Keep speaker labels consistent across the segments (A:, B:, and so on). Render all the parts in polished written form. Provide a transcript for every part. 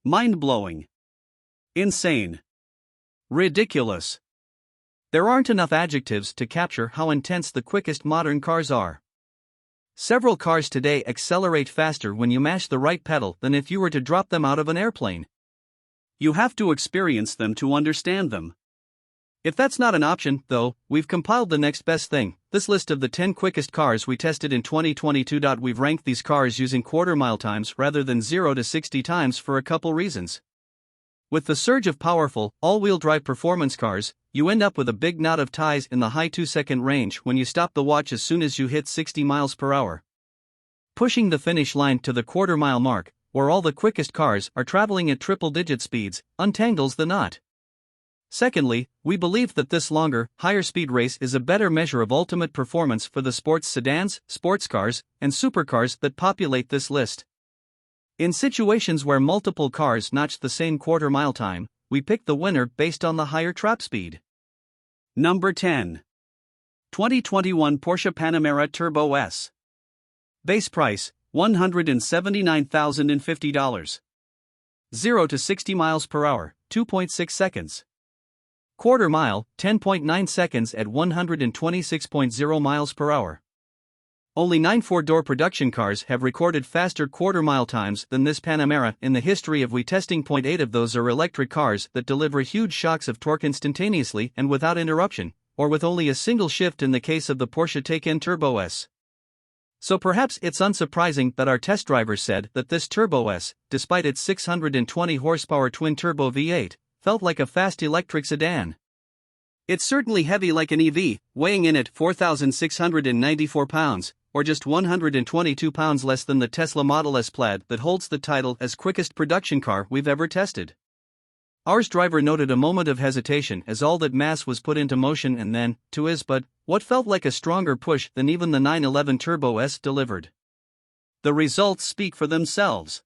A: Mind-blowing. Insane. Ridiculous. There aren't enough adjectives to capture how intense the quickest modern cars are. Several cars today accelerate faster when you mash the right pedal than if you were to drop them out of an airplane. You have to experience them to understand them. If that's not an option, though, we've compiled the next best thing, this list of the 10 quickest cars we tested in 2022. We've ranked these cars using quarter-mile times rather than 0 to 60 times for a couple reasons. With the surge of powerful, all-wheel drive performance cars, you end up with a big knot of ties in the high 2-second range when you stop the watch as soon as you hit 60 miles per hour. Pushing the finish line to the quarter-mile mark, where all the quickest cars are traveling at triple-digit speeds, untangles the knot. Secondly, we believe that this longer, higher-speed race is a better measure of ultimate performance for the sports sedans, sports cars, and supercars that populate this list. In situations where multiple cars notch the same quarter-mile time, we pick the winner based on the higher trap speed. Number 10. 2021 Porsche Panamera Turbo S. Base price, $179,050. 0 to 60 miles per hour, 2.6 seconds. Quarter mile, 10.9 seconds at 126.0 miles per hour. Only 9 four-door production cars have recorded faster quarter-mile times than this Panamera in the history of testing. 8 of those are electric cars that deliver huge shocks of torque instantaneously and without interruption, or with only a single shift in the case of the Porsche Taycan Turbo S. So perhaps it's unsurprising that our test driver said that this Turbo S, despite its 620 horsepower twin-turbo V8, felt like a fast electric sedan. It's certainly heavy like an EV, weighing in at 4,694 pounds, or just 122 pounds less than the Tesla Model S Plaid that holds the title as quickest production car we've ever tested. Ours driver noted a moment of hesitation as all that mass was put into motion and then, to his but, what felt like a stronger push than even the 911 Turbo S delivered. The results speak for themselves.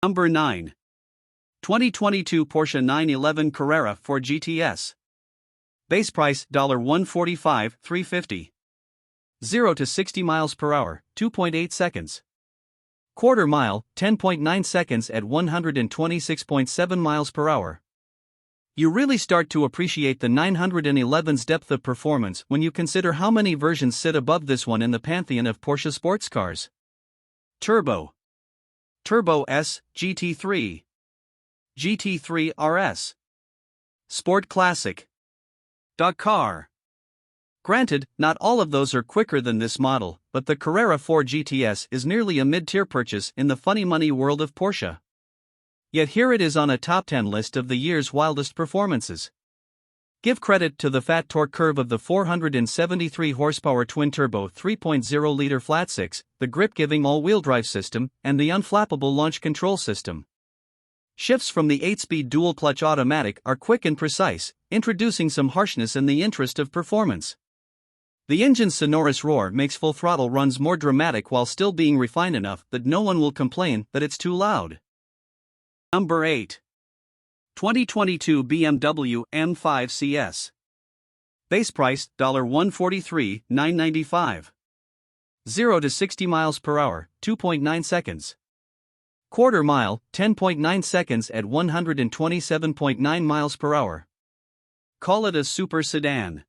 A: Number 9. 2022 Porsche 911 Carrera 4 GTS. Base price $145,350. 0 to 60 miles per hour, 2.8 seconds. Quarter mile, 10.9 seconds at 126.7 miles per hour. You really start to appreciate the 911's depth of performance when you consider how many versions sit above this one in the pantheon of Porsche sports cars. Turbo. Turbo S, GT3. GT3 RS. Sport Classic. Car. Granted, not all of those are quicker than this model, but the Carrera 4 GTS is nearly a mid-tier purchase in the funny money world of Porsche. Yet here it is on a top 10 list of the year's wildest performances. Give credit to the fat torque curve of the 473 horsepower twin-turbo 3.0-liter flat-six, the grip-giving all-wheel drive system, and the unflappable launch control system. Shifts from the 8-speed dual-clutch automatic are quick and precise, introducing some harshness in the interest of performance. The engine's sonorous roar makes full-throttle runs more dramatic while still being refined enough that no one will complain that it's too loud. Number 8. 2022 BMW M5 CS. Base price $143,995. 0 to 60 miles per hour, 2.9 seconds. Quarter mile, 10.9 seconds at 127.9 miles per hour. Call it a super sedan.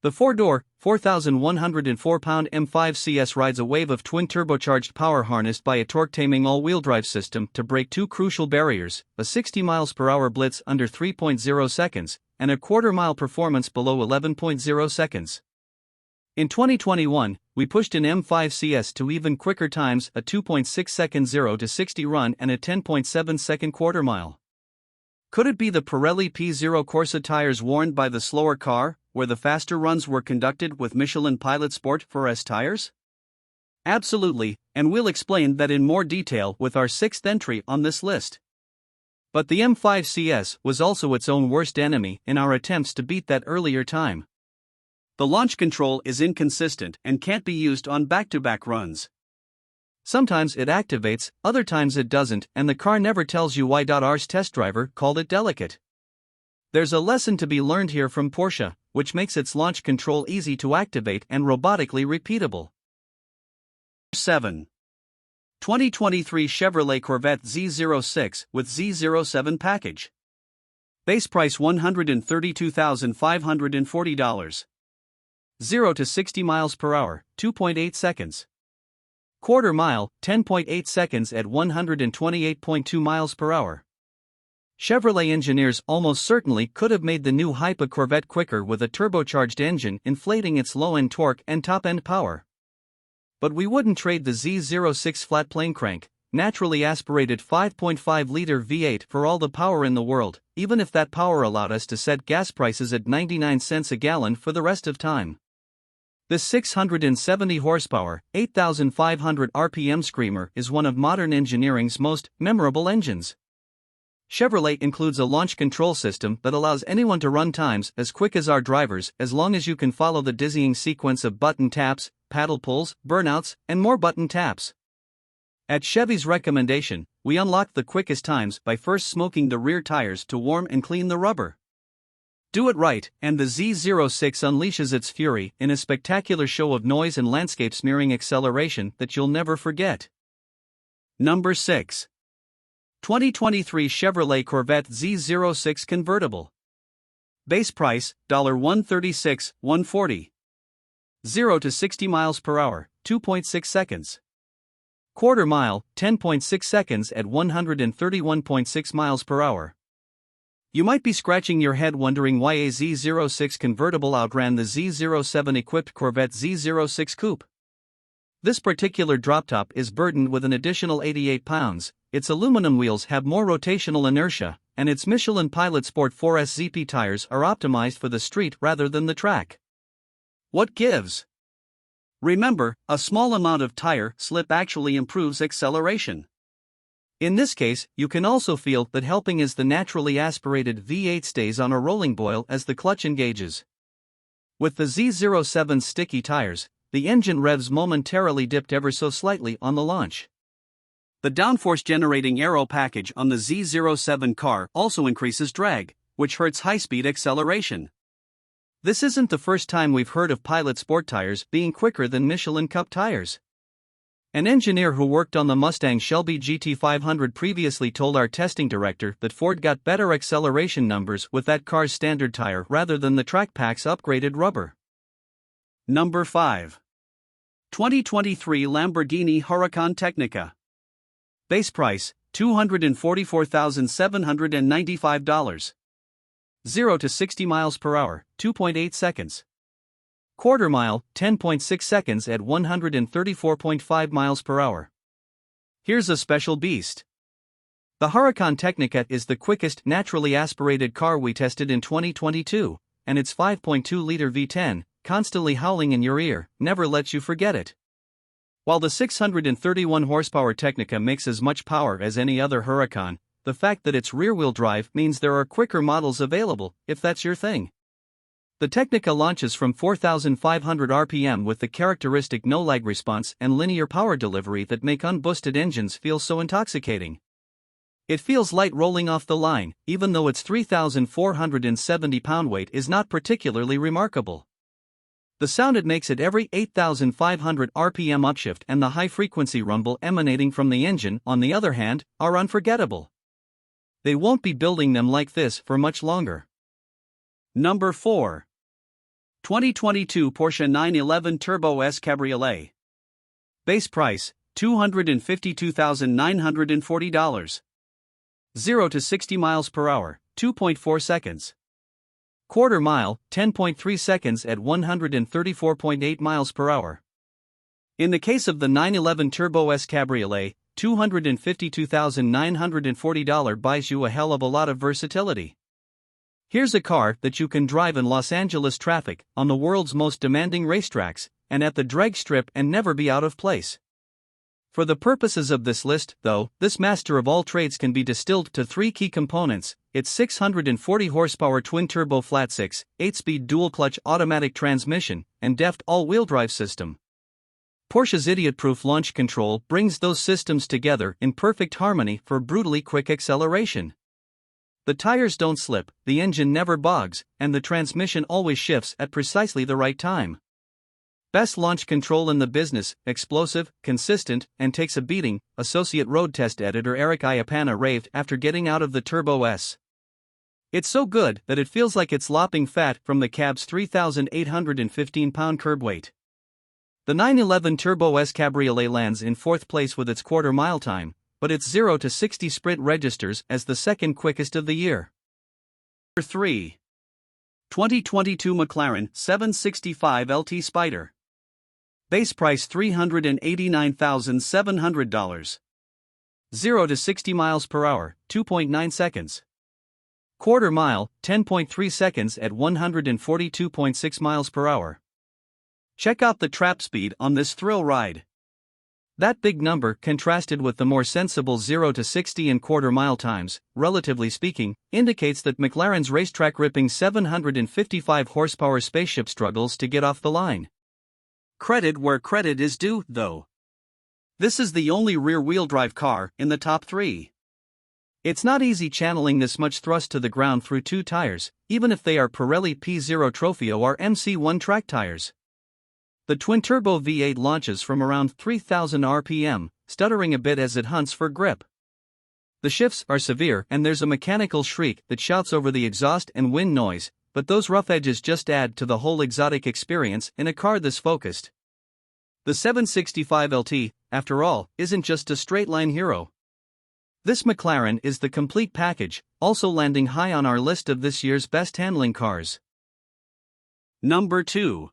A: The four-door, 4,104-pound M5 CS rides a wave of twin-turbocharged power harnessed by a torque-taming all-wheel drive system to break two crucial barriers, a 60 miles per hour blitz under 3.0 seconds, and a quarter-mile performance below 11.0 seconds. In 2021, we pushed an M5 CS to even quicker times, a 2.6 second 0 to 60 run and a 10.7 second quarter mile. Could it be the Pirelli P0 Corsa tires worn by the slower car, where the faster runs were conducted with Michelin Pilot Sport 4S tires? Absolutely, and we'll explain that in more detail with our 6th entry on this list. But the M5 CS was also its own worst enemy in our attempts to beat that earlier time. The launch control is inconsistent and can't be used on back-to-back runs. Sometimes it activates, other times it doesn't, and the car never tells you why. Ours test driver called it delicate. There's a lesson to be learned here from Porsche, which makes its launch control easy to activate and robotically repeatable. 7. 2023 Chevrolet Corvette Z06 with Z07 package. Base price $132,540. 0 to 60 miles per hour, 2.8 seconds. Quarter mile, 10.8 seconds at 128.2 miles per hour. Chevrolet engineers almost certainly could have made the new Hypa Corvette quicker with a turbocharged engine inflating its low-end torque and top-end power. But we wouldn't trade the Z06 flat plane crank, naturally aspirated 5.5-liter V8 for all the power in the world, even if that power allowed us to set gas prices at 99 cents a gallon for the rest of time. This 670 horsepower, 8,500 RPM screamer is one of modern engineering's most memorable engines. Chevrolet includes a launch control system that allows anyone to run times as quick as our drivers as long as you can follow the dizzying sequence of button taps, paddle pulls, burnouts, and more button taps. At Chevy's recommendation, we unlock the quickest times by first smoking the rear tires to warm and clean the rubber. Do it right, and the Z06 unleashes its fury in a spectacular show of noise and landscape smearing acceleration that you'll never forget. Number 6. 2023 Chevrolet Corvette Z06 Convertible. Base price, $136,140. 0 to 60 miles per hour, 2.6 seconds. Quarter mile, 10.6 seconds at 131.6 miles per hour. You might be scratching your head wondering why a Z06 convertible outran the Z07 equipped Corvette Z06 Coupe. This particular drop top is burdened with an additional 88 pounds, its aluminum wheels have more rotational inertia, and its Michelin Pilot Sport 4S ZP tires are optimized for the street rather than the track. What gives? Remember, a small amount of tire slip actually improves acceleration. In this case, you can also feel that helping as the naturally aspirated V8 stays on a rolling boil as the clutch engages. With the Z07's sticky tires, the engine revs momentarily dipped ever so slightly on the launch. The downforce generating aero package on the Z07 car also increases drag, which hurts high-speed acceleration. This isn't the first time we've heard of Pilot Sport tires being quicker than Michelin Cup tires. An engineer who worked on the Mustang Shelby GT500 previously told our testing director that Ford got better acceleration numbers with that car's standard tire rather than the Track Pack's upgraded rubber. Number 5. 2023 Lamborghini Huracan Technica. Base price, $244,795. 0 to 60 miles per hour, 2.8 seconds. Quarter mile, 10.6 seconds at 134.5 miles per hour. Here's a special beast. The Huracan Technica is the quickest naturally aspirated car we tested in 2022, and its 5.2-liter V10, constantly howling in your ear, never lets you forget it. While the 631 horsepower Technica makes as much power as any other Huracan, the fact that it's rear-wheel drive means there are quicker models available, if that's your thing. The Technica launches from 4,500 RPM with the characteristic no-lag response and linear power delivery that make unboosted engines feel so intoxicating. It feels light rolling off the line, even though its 3,470 pound weight is not particularly remarkable. The sound it makes at every 8,500 RPM upshift and the high-frequency rumble emanating from the engine, on the other hand, are unforgettable. They won't be building them like this for much longer. Number 4. 2022 Porsche 911 Turbo S Cabriolet. Base price, $252,940. 0 to 60 miles per hour, 2.4 seconds. Quarter mile, 10.3 seconds at 134.8 miles per hour. In the case of the 911 Turbo S Cabriolet, $252,940 buys you a hell of a lot of versatility. Here's a car that you can drive in Los Angeles traffic, on the world's most demanding racetracks, and at the drag strip and never be out of place. For the purposes of this list, though, this master of all trades can be distilled to 3 key components: its 640 horsepower twin-turbo flat-six, 8-speed dual-clutch automatic transmission, and deft all-wheel drive system. Porsche's idiot-proof launch control brings those systems together in perfect harmony for brutally quick acceleration. The tires don't slip, the engine never bogs, and the transmission always shifts at precisely the right time. Best launch control in the business, explosive, consistent, and takes a beating, Associate Road Test Editor Eric Iapana raved after getting out of the Turbo S. It's so good that it feels like it's lopping fat from the cab's 3,815-pound curb weight. The 911 Turbo S Cabriolet lands in fourth place with its quarter-mile time, but its 0 to 60 sprint registers as the second quickest of the year. 3. 2022 McLaren 765 LT Spider. Base price $389,700. 0 to 60 miles per hour, 2.9 seconds. Quarter mile, 10.3 seconds at 142.6 miles per hour. Check out the trap speed on this thrill ride. That big number contrasted with the more sensible 0 to 60 and quarter mile times, relatively speaking, indicates that McLaren's racetrack ripping 755 horsepower spaceship struggles to get off the line. Credit where credit is due, though. This is the only rear-wheel drive car in the top 3. It's not easy channeling this much thrust to the ground through 2 tires, even if they are Pirelli P0 Trofeo or MC1 track tires. The twin-turbo V8 launches from around 3,000 RPM, stuttering a bit as it hunts for grip. The shifts are severe and there's a mechanical shriek that shouts over the exhaust and wind noise, but those rough edges just add to the whole exotic experience in a car this focused. The 765 LT, after all, isn't just a straight-line hero. This McLaren is the complete package, also landing high on our list of this year's best handling cars. Number 2.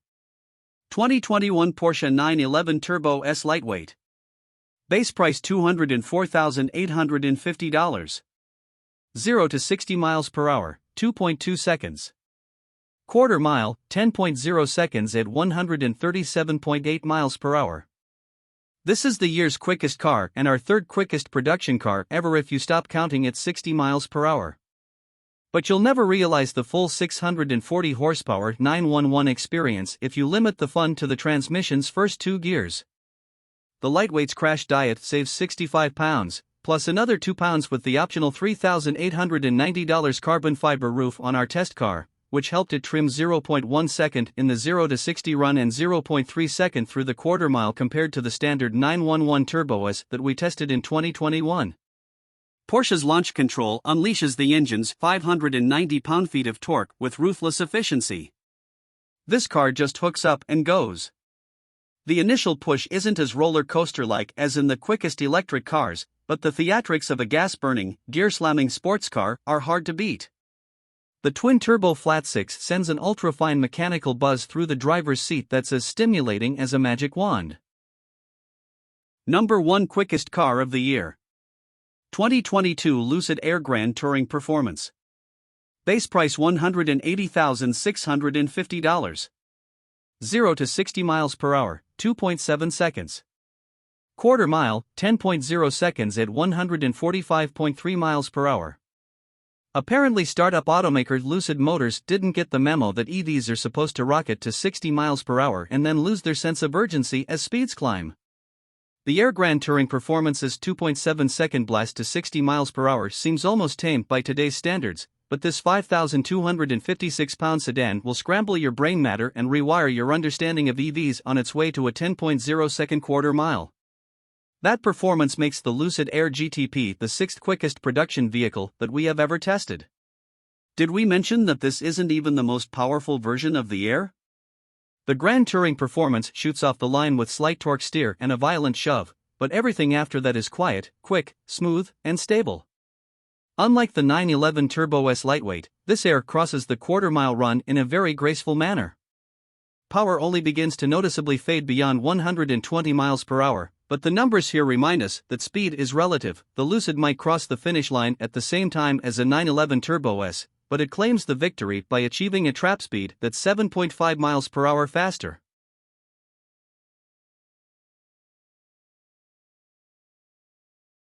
A: 2021 Porsche 911 Turbo S Lightweight. Base price $204,850. 0 to 60 miles per hour, 2.2 seconds. Quarter mile, 10.0 seconds at 137.8 miles per hour. This is the year's quickest car and our third quickest production car ever if you stop counting at 60 miles per hour. But you'll never realize the full 640 horsepower 911 experience if you limit the fun to the transmission's first 2 gears. The lightweight's crash diet saves 65 pounds, plus another 2 pounds with the optional $3,890 carbon fiber roof on our test car, which helped it trim 0.1 second in the 0 to 60 run and 0.3 second through the quarter mile compared to the standard 911 Turbo S that we tested in 2021. Porsche's launch control unleashes the engine's 590 pound-feet of torque with ruthless efficiency. This car just hooks up and goes. The initial push isn't as roller coaster-like as in the quickest electric cars, but the theatrics of a gas-burning, gear-slamming sports car are hard to beat. The twin-turbo flat-six sends an ultra-fine mechanical buzz through the driver's seat that's as stimulating as a magic wand. Number 1 quickest car of the year. 2022 Lucid Air Grand Touring Performance. Base price $180,650. 0 to 60 miles per hour, 2.7 seconds. Quarter mile, 10.0 seconds at 145.3 miles per hour. Apparently startup automaker Lucid Motors didn't get the memo that EVs are supposed to rocket to 60 miles per hour and then lose their sense of urgency as speeds climb. The Air Grand Touring Performance's 2.7-second blast to 60 miles per hour seems almost tame by today's standards, but this 5,256-pound sedan will scramble your brain matter and rewire your understanding of EVs on its way to a 10.0-second quarter mile. That performance makes the Lucid Air GTP the 6th quickest production vehicle that we have ever tested. Did we mention that this isn't even the most powerful version of the Air? The Grand Touring Performance shoots off the line with slight torque steer and a violent shove, but everything after that is quiet, quick, smooth, and stable. Unlike the 911 Turbo S Lightweight, this Air crosses the quarter-mile run in a very graceful manner. Power only begins to noticeably fade beyond 120 miles per hour, but the numbers here remind us that speed is relative. The Lucid might cross the finish line at the same time as a 911 Turbo S, but it claims the victory by achieving a trap speed that's 7.5 miles per hour faster.